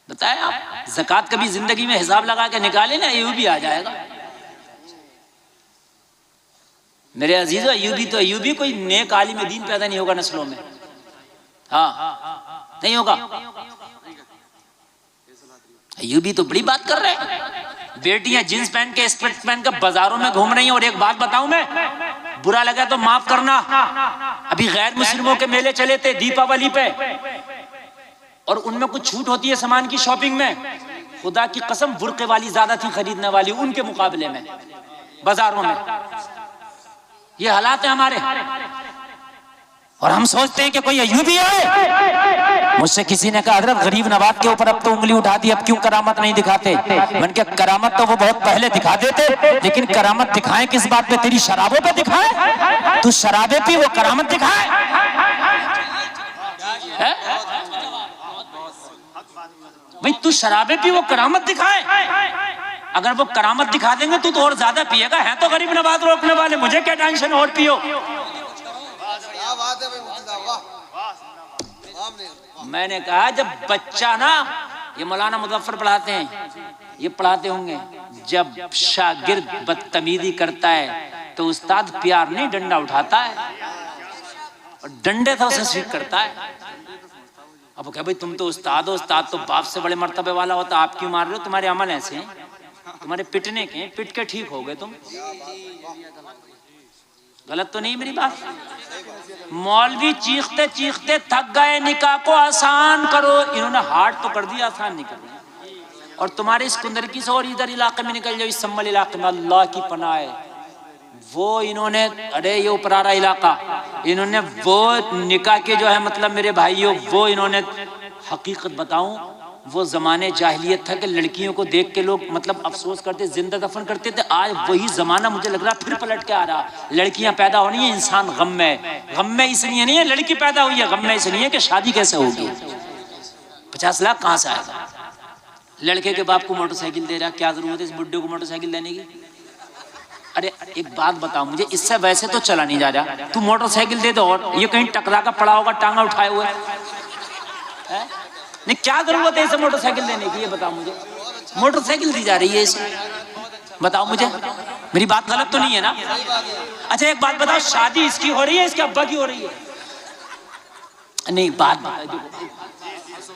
बताया आप, ज़कात कभी जिंदगी में हिसाब लगा के निकाले ना, अयूबी आ जाएगा। मेरे अजीजों, अयूबी कोई नेक आलिम दीन पैदा नहीं होगा नस्लों में, हाँ नहीं होगा। अयूबी तो बड़ी बात कर रहे हैं। बेटियां जींस पहन के स्कर्ट पहन के बाजारों में घूम रही हैं। और एक बात बताऊं मैं, बुरा लगा तो माफ करना, अभी गैर मुस्लिमों के मेले चले थे दीपावली पे, और उनमें कुछ छूट होती है सामान की शॉपिंग में, खुदा की कसम बुर्के वाली ज्यादा थी खरीदने वाली उनके मुकाबले में बाजारों में। ये हालात है हमारे, और हम सोचते हैं कि कोई अयूबी है। मुझसे किसी ने कहा हजरत गरीब नवाज के ऊपर अब तो उंगली उठा दी, अब क्यों करामत नहीं दिखाते? मैंने कहा करामत तो वो बहुत पहले दिखा देते, लेकिन करामत दिखाएं किस बात पे? तेरी शराबों पे दिखाए? तू शराबे पी, वो करामत दिखाए? भाई तू शराबे पी, वो करामत दिखाए? अगर वो करामत दिखा देंगे तो और ज्यादा पिएगा। है तो गरीब नवाज रोकने वाले, मुझे क्या टेंशन, और पियो। मैंने कहा जब बच्चा ना, ये मौलाना मुजफ्फर पढ़ाते हैं, ये पढ़ाते होंगे, जब शागिर्द बदतमीजी करता है तो उस्ताद प्यार नहीं डंडा उठाता है, और डंडे से उसे सीख करता है। अब क्या भाई तुम तो उस्ताद हो, उस्ताद तो बाप से बड़े मर्तबे वाला होता, आप क्यों मार रहे हो? तुम्हारे अमल ऐसे हैं, तुम्हारे पिटने के, पिट के ठीक हो गए तुम। गलत तो नहीं मेरी बात? मौलवी चीखते चीखते थक गए, निकाह को आसान करो, इन्होंने हार्ड तो कर दिया, आसान नहीं कर दिया। और तुम्हारे इस कुंदरकी से और इधर इलाके में निकल जाओ, इस सम्मल इलाके में, अल्लाह की पनाह है, वो इन्होंने, अरे ये उपरारा इलाका, इन्होंने वो निकाह के जो है मतलब मेरे भाइयों, वो इन्होंने, हकीकत बताऊं, वो जमाने जाहिलियत था कि लड़कियों को देख के लोग मतलब अफसोस करते, जिंदा दफन करते थे। आज वही जमाना मुझे लग रहा फिर पलट के आ रहा। लड़कियां पैदा होनी है, इंसान गम में इसलिए नहीं है लड़की पैदा हुई है, गम में इसलिए है कि शादी कैसे होगी, 50 लाख कहां से आएगा? लड़के के बाप को मोटरसाइकिल दे रहा, क्या जरूरत है इस बुड्ढे को मोटरसाइकिल देने की? अरे एक बात बताओ मुझे, इससे वैसे तो चला नहीं जा रहा, तू मोटरसाइकिल दे दो, और ये कहीं टकरा का पड़ा होगा टांगा उठाए हुए है? नहीं, क्या जरूरत है इसे मोटरसाइकिल देने की? ये बताओ मुझे, मोटरसाइकिल दी जा रही है इसे, बताओ मुझे, मेरी बात गलत तो नहीं है ना? अच्छा एक बात बताओ, शादी इसकी हो रही है, इसके अब्बा की हो रही है? नहीं, बात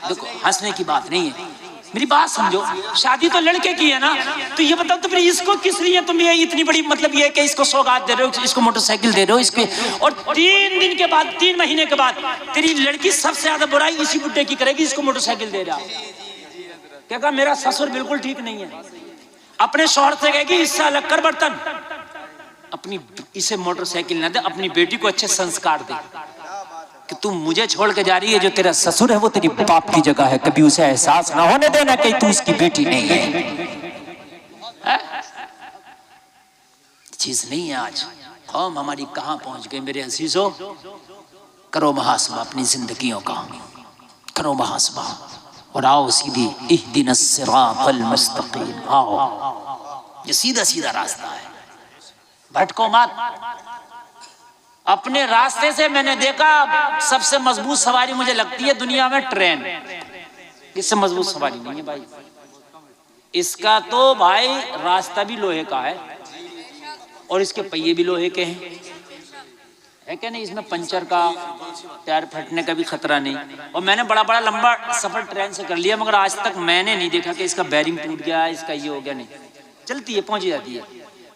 देखो, हंसने की बात नहीं है, मेरी बात समझो, शादी तो लड़के की है ना, तो ये बताओ तो फिर इसको किस लिए तुम ये इतनी बड़ी मतलब ये कि इसको सौगात दे रहे हो, इसको मोटरसाइकिल दे रहे हो, इसके, और 3 दिन के बाद, 3 महीने के बाद तेरी लड़की सबसे ज्यादा बुराई इसी बुड्ढे की करेगी, इसको मोटरसाइकिल दे रहा। क्या कहा? मेरा ससुर बिल्कुल ठीक नहीं है। अपने शौहर से कहेगी इससे अलग कर बर्तन, अपनी इसे मोटरसाइकिल ना दे, अपनी बेटी को अच्छे संस्कार दे कि तू मुझे छोड़ के जा रही है, जो तेरा ससुर है वो तेरी बाप की जगह है, कभी उसे एहसास ना होने देना कि तू उसकी बेटी नहीं है। चीज नहीं है आज। कौम हमारी कहां पहुंच गई मेरे अजीजों? करो मुहासबा अपनी जिंदगियों का, करो मुहासबा, और आओ सीधी इहदिनस सिरातल मुस्तकीम, आओ, ये सीधा सीधा रास्ता है, भटको मत। अपने रास्ते से मैंने देखा सबसे मजबूत सवारी मुझे लगती है दुनिया में ट्रेन, इससे मजबूत सवारी नहीं है भाई। इसका तो भाई रास्ता भी लोहे का है, और इसके पहिए भी लोहे के हैं, है क्या नहीं? इसमें पंचर का, टायर फटने का भी खतरा नहीं। और मैंने बड़ा बड़ा लंबा सफर ट्रेन से कर लिया, मगर आज तक मैंने नहीं देखा कि इसका बैरिंग टूट गया, इसका ये हो गया, नहीं, चलती है, पहुंच जाती है,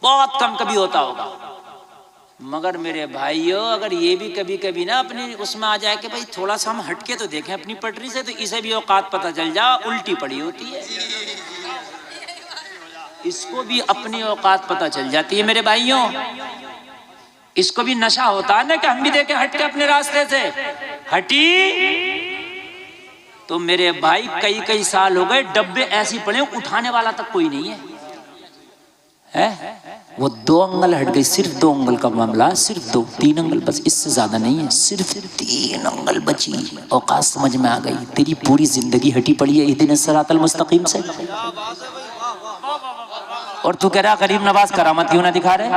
बहुत कम कभी होता होगा। मगर मेरे भाइयों, अगर ये भी कभी कभी ना अपनी उसमें आ जाए कि भाई थोड़ा सा हम हटके तो देखें अपनी पटरी से, तो इसे भी औकात पता चल जा, उल्टी पड़ी होती है, इसको भी अपनी औकात पता चल जाती है मेरे भाइयों। इसको भी नशा होता है ना कि हम भी देखें हटके अपने रास्ते से, हटी तो मेरे भाई कई कई साल हो गए, डब्बे ऐसी पड़े उठाने वाला तक कोई नहीं है, वो 2 अंगल हट गई, सिर्फ 2 अंगल का मामला, सिर्फ 2, 3 अंगल बस, इससे ज्यादा नहीं है, सिर्फ 3 अंगल बची, औकात समझ में आ गई। तेरी पूरी जिंदगी हटी पड़ी है इहदिनस सिरातल मुस्तकीम से, और तू कह रहा गरीब नवाज करामत क्यों ना दिखा रहे?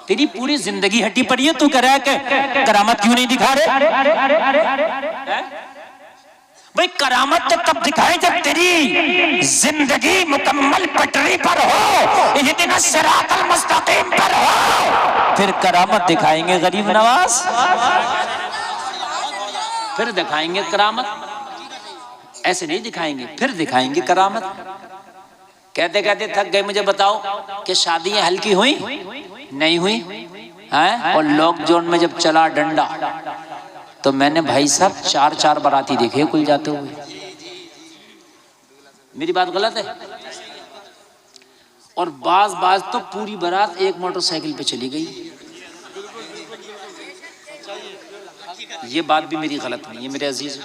तेरी पूरी जिंदगी हटी पड़ी है, तू कह रहा है कि करामत क्यों नहीं दिखा रहे? भाई करामत तो तब दिखाए जब तेरी जिंदगी मुकम्मल पटरी पर हो, इहदिना सिरातल मुस्तकीम पर हो, फिर करामत दिखाएंगे गरीब नवाज, फिर दिखाएंगे करामत। ऐसे नहीं दिखाएंगे, फिर दिखाएंगे करामत। कहते कहते थक गए, मुझे बताओ कि शादियां हल्की हुई नहीं हुई हैं? और लॉकडाउन में जब चला डंडा तो मैंने भाई साहब 4-4 बाराती देखे कुल जाते हुए। मेरी बात गलत है? और बाज तो पूरी बारात एक मोटरसाइकिल पे चली गई। ये बात भी मेरी गलत नहीं है मेरे अजीज,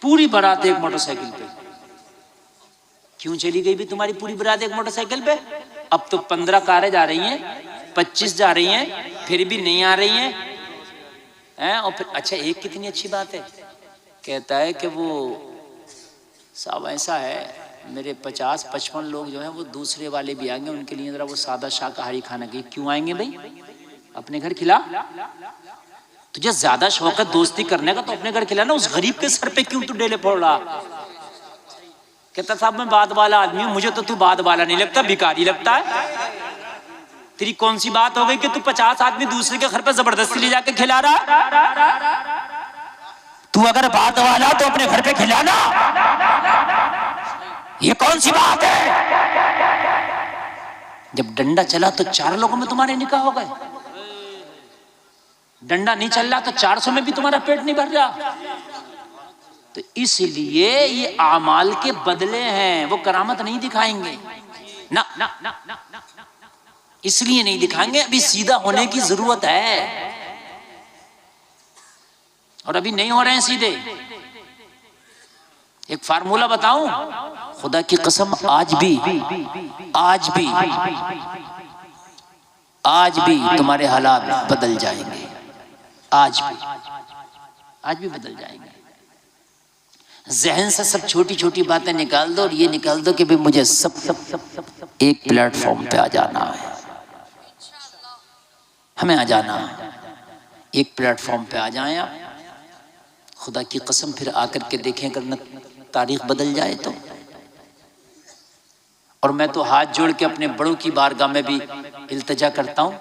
पूरी बारात एक मोटरसाइकिल पे क्यों चली गई भी तुम्हारी पूरी बारात एक मोटरसाइकिल पे? अब तो 15 कारें जा रही हैं, 25 जा रही हैं, फिर भी नहीं आ रही हैं, और फिर अच्छा एक कितनी अच्छी बात है, कहता है कि वो साहब ऐसा है मेरे 50-55 लोग जो हैं वो दूसरे वाले भी आएंगे, उनके लिए जरा वो सादा शाकाहारी खाना की। क्यों आएंगे भाई? अपने घर खिला। तुझे ज्यादा शौक है दोस्ती करने का तो अपने घर खिला ना, उस गरीब के सर पे क्यों तू डेले फोड़ रहा? कहता साहब मैं बात वाला आदमी हूं, मुझे तो तू बात वाला नहीं लगता, भिखारी लगता है। तेरी कौन सी बात हो गई कि तू 50 आदमी दूसरे के घर पे जबरदस्ती ले जाके खिला रहा? तू अगर बात वाला तो अपने घर पे खिलाना, ये कौन सी बात है? जब डंडा चला तो 4 लोगों में तुम्हारे निकाह हो गए, डंडा नहीं चल रहा तो 400 में भी तुम्हारा पेट नहीं भर रहा। तो इसलिए ये आमाल के बदले हैं, वो करामत नहीं दिखाएंगे ना, ना, ना, ना, ना, इसलिए नहीं दिखाएंगे, अभी सीधा होने की जरूरत है और अभी नहीं हो रहे हैं सीधे। एक फार्मूला बताऊं, खुदा की कसम आज भी तुम्हारे हालात बदल जाएंगे, आज भी बदल जाएंगे। जहन से सब छोटी छोटी बातें निकाल दो और ये निकाल दो कि भाई मुझे सब एक प्लेटफॉर्म पे आ जाना है, हमें आ जाना है, एक प्लेटफॉर्म पे आ जाएं आप। खुदा की कसम फिर आकर के देखें अगर न तारीख बदल जाए तो। और मैं तो हाथ जोड़ के अपने बड़ों की बारगाह में भी इल्तिजा करता हूँ,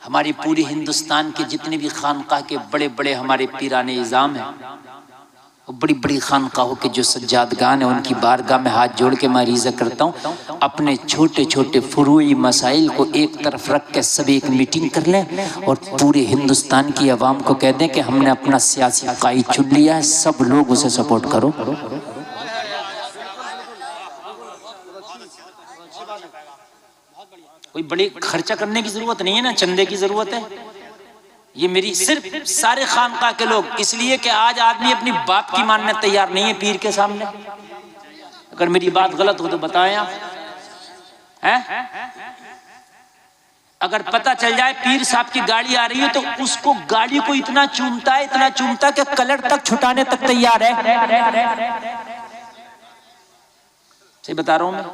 हमारी पूरी हिंदुस्तान के जितने भी खानकाह के बड़े बड़े हमारे पीराने इज़ाम हैं, बड़ी बड़ी खानकाहों के जो सज्जादगान हैं, उनकी बारगाह में हाथ जोड़ के मैं रिज़ा करता हूँ अपने छोटे छोटे फुरूई मसाइल को एक तरफ रख के सब एक मीटिंग कर लें और पूरे हिंदुस्तान की आवाम को कह दें कि हमने अपना सियासी कायद चुन लिया है, सब लोग उसे सपोर्ट करो। कोई बड़ी खर्चा करने की जरूरत नहीं है ना, चंदे की जरूरत है। ये मेरी सिर्फ सारे खानकाह के लोग, इसलिए कि आज आदमी अपनी बात की मानने तैयार नहीं है पीर के सामने। अगर मेरी बात गलत हो तो बताएं आप, हैं? अगर पता चल जाए पीर साहब की गाड़ी आ रही है तो उसको गाड़ी को इतना चूमता है कि कलर तक छुटाने तक तैयार है। सही बता रहा हूं मैं।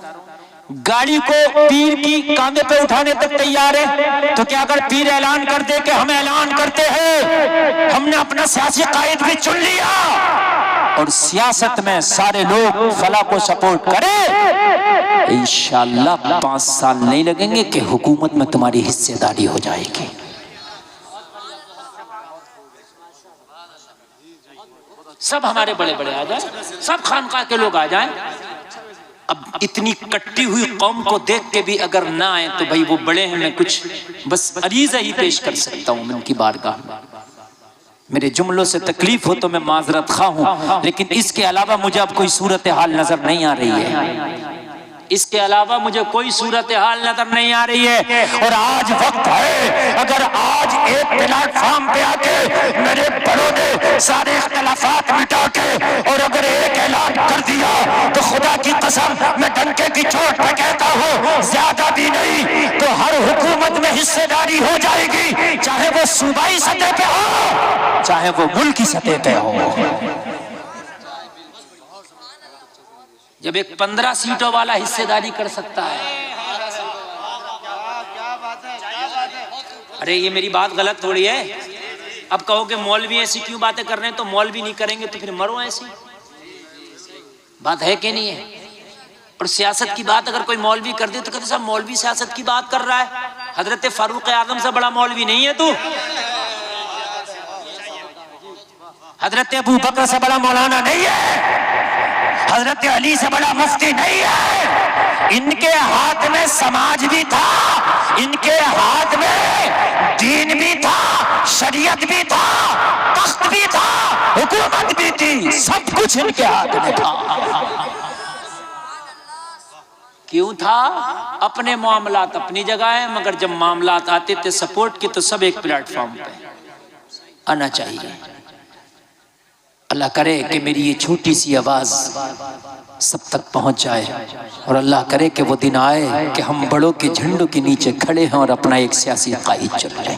गाड़ी को पीर की कांधे पे उठाने तक तैयार है। तो क्या अगर पीर ऐलान कर दे कि हम ऐलान करते हैं हमने अपना सियासी कायद भी चुन लिया और सियासत में सारे लोग फला को सपोर्ट करें, इंशाअल्लाह 5 साल नहीं लगेंगे कि हुकूमत में तुम्हारी हिस्सेदारी हो जाएगी। सब हमारे बड़े बड़े आ जाए, सब खानकाह के लोग आ जाएं। अब इतनी कट्टी हुई कौम को देख के भी अगर ना आए तो भाई वो बड़े हैं, मैं कुछ बस अरीज़ा ही पेश कर सकता हूं मैं उनकी बारगाह में। मेरे जुमलों से तकलीफ हो तो मैं माजरत खा हूं, लेकिन इसके अलावा मुझे अब कोई सूरत हाल नजर नहीं आ रही है, इसके अलावा मुझे कोई सूरत हाल नजर नहीं आ रही है। और आज वक्त है, अगर आज एक प्लेटफॉर्म पे आके मेरे बड़ों ने सारे इख्तिलाफात मिटा के और अगर एक ऐलान कर दिया तो खुदा की कसम मैं डंके की चोट पे कहता हूँ, ज्यादा भी नहीं तो हर हुकूमत में हिस्सेदारी हो जाएगी, चाहे वो सूबाई सतह पे हो चाहे वो मुल्की सतह पे हो। जब एक 15 सीटों वाला हिस्सेदारी कर सकता है, अरे ये मेरी बात गलत थोड़ी है। अब कहोगे मौलवी ऐसी क्यों बातें कर रहे हैं, तो मौलवी नहीं करेंगे तो फिर मरो ऐसी, बात है कि नहीं है। और सियासत की बात अगर कोई मौलवी कर दे तो कहते साहब मौलवी सियासत की बात कर रहा है, हजरत फारूक आजम से बड़ा मौलवी नहीं है तू, हजरत अबू बकर से बड़ा मौलाना नहीं है, हजरत अली से बड़ा मुफ्ती नहीं है। इनके हाथ में समाज भी था, इनके हाथ में दीन भी था, शरीयत भी था, तख्त भी था, हुकूमत भी थी, सब कुछ इनके हाथ में था। क्यों था? अपने मामलात अपनी जगह है, मगर जब मामलात आते थे सपोर्ट के तो सब एक प्लेटफॉर्म पे आना चाहिए। अल्लाह करे कि मेरी ये छोटी सी आवाज सब तक पहुंच जाए, और अल्लाह करे कि वो दिन आए कि हम बड़ों के झंडों के नीचे खड़े हैं और अपना एक सियासी कायद चुन लें।